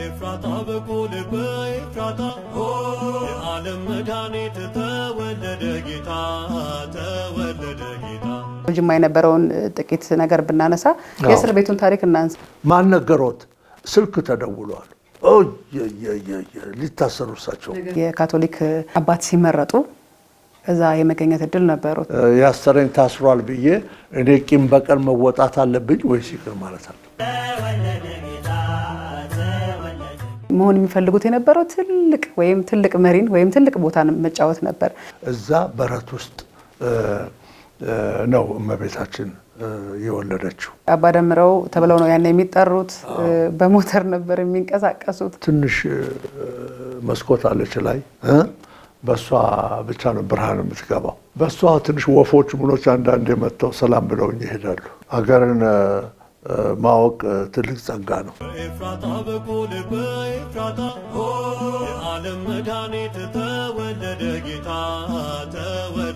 ኤፍራታ በኩል በኤፍራታ የዓለም መድኃኒት ተወለደ ጌታ ተወለደ ጌታ ጅማ የነበረውን ጥቂት ነገር ብናነሳ የእስር ቤቱን ታሪክ እናንሳ። ማን ነገሮት? ስልክ ተደውሏል። ሊታሰሩ እሳቸው የካቶሊክ አባት ሲመረጡ እዛ የመገኘት እድል ነበረው። ያሰረኝ ታስሯል ብዬ እኔ ቂም በቀል መወጣት አለብኝ ወይስ ይቅር ማለት አለ? መሆን የሚፈልጉት የነበረው ትልቅ መሪን ወይም ትልቅ ቦታን መጫወት ነበር። እዛ በረት ውስጥ ነው እመቤታችን የወለደችው። አባ ደምረው ተብለው ነው ያን የሚጠሩት። በሞተር ነበር የሚንቀሳቀሱት። ትንሽ መስኮት አለች ላይ በሷ ብቻ ነው ብርሃን የምትገባው። በሷ ትንሽ ወፎች ምኖች አንዳንዴ መጥተው ሰላም ብለውኝ ይሄዳሉ። አገርን ማወቅ ትልቅ ጸጋ ነው። ኤፍራታ በኩል በኤፍራታ የዓለም መድኃኒት ተወለደ ጌታ ተወለደ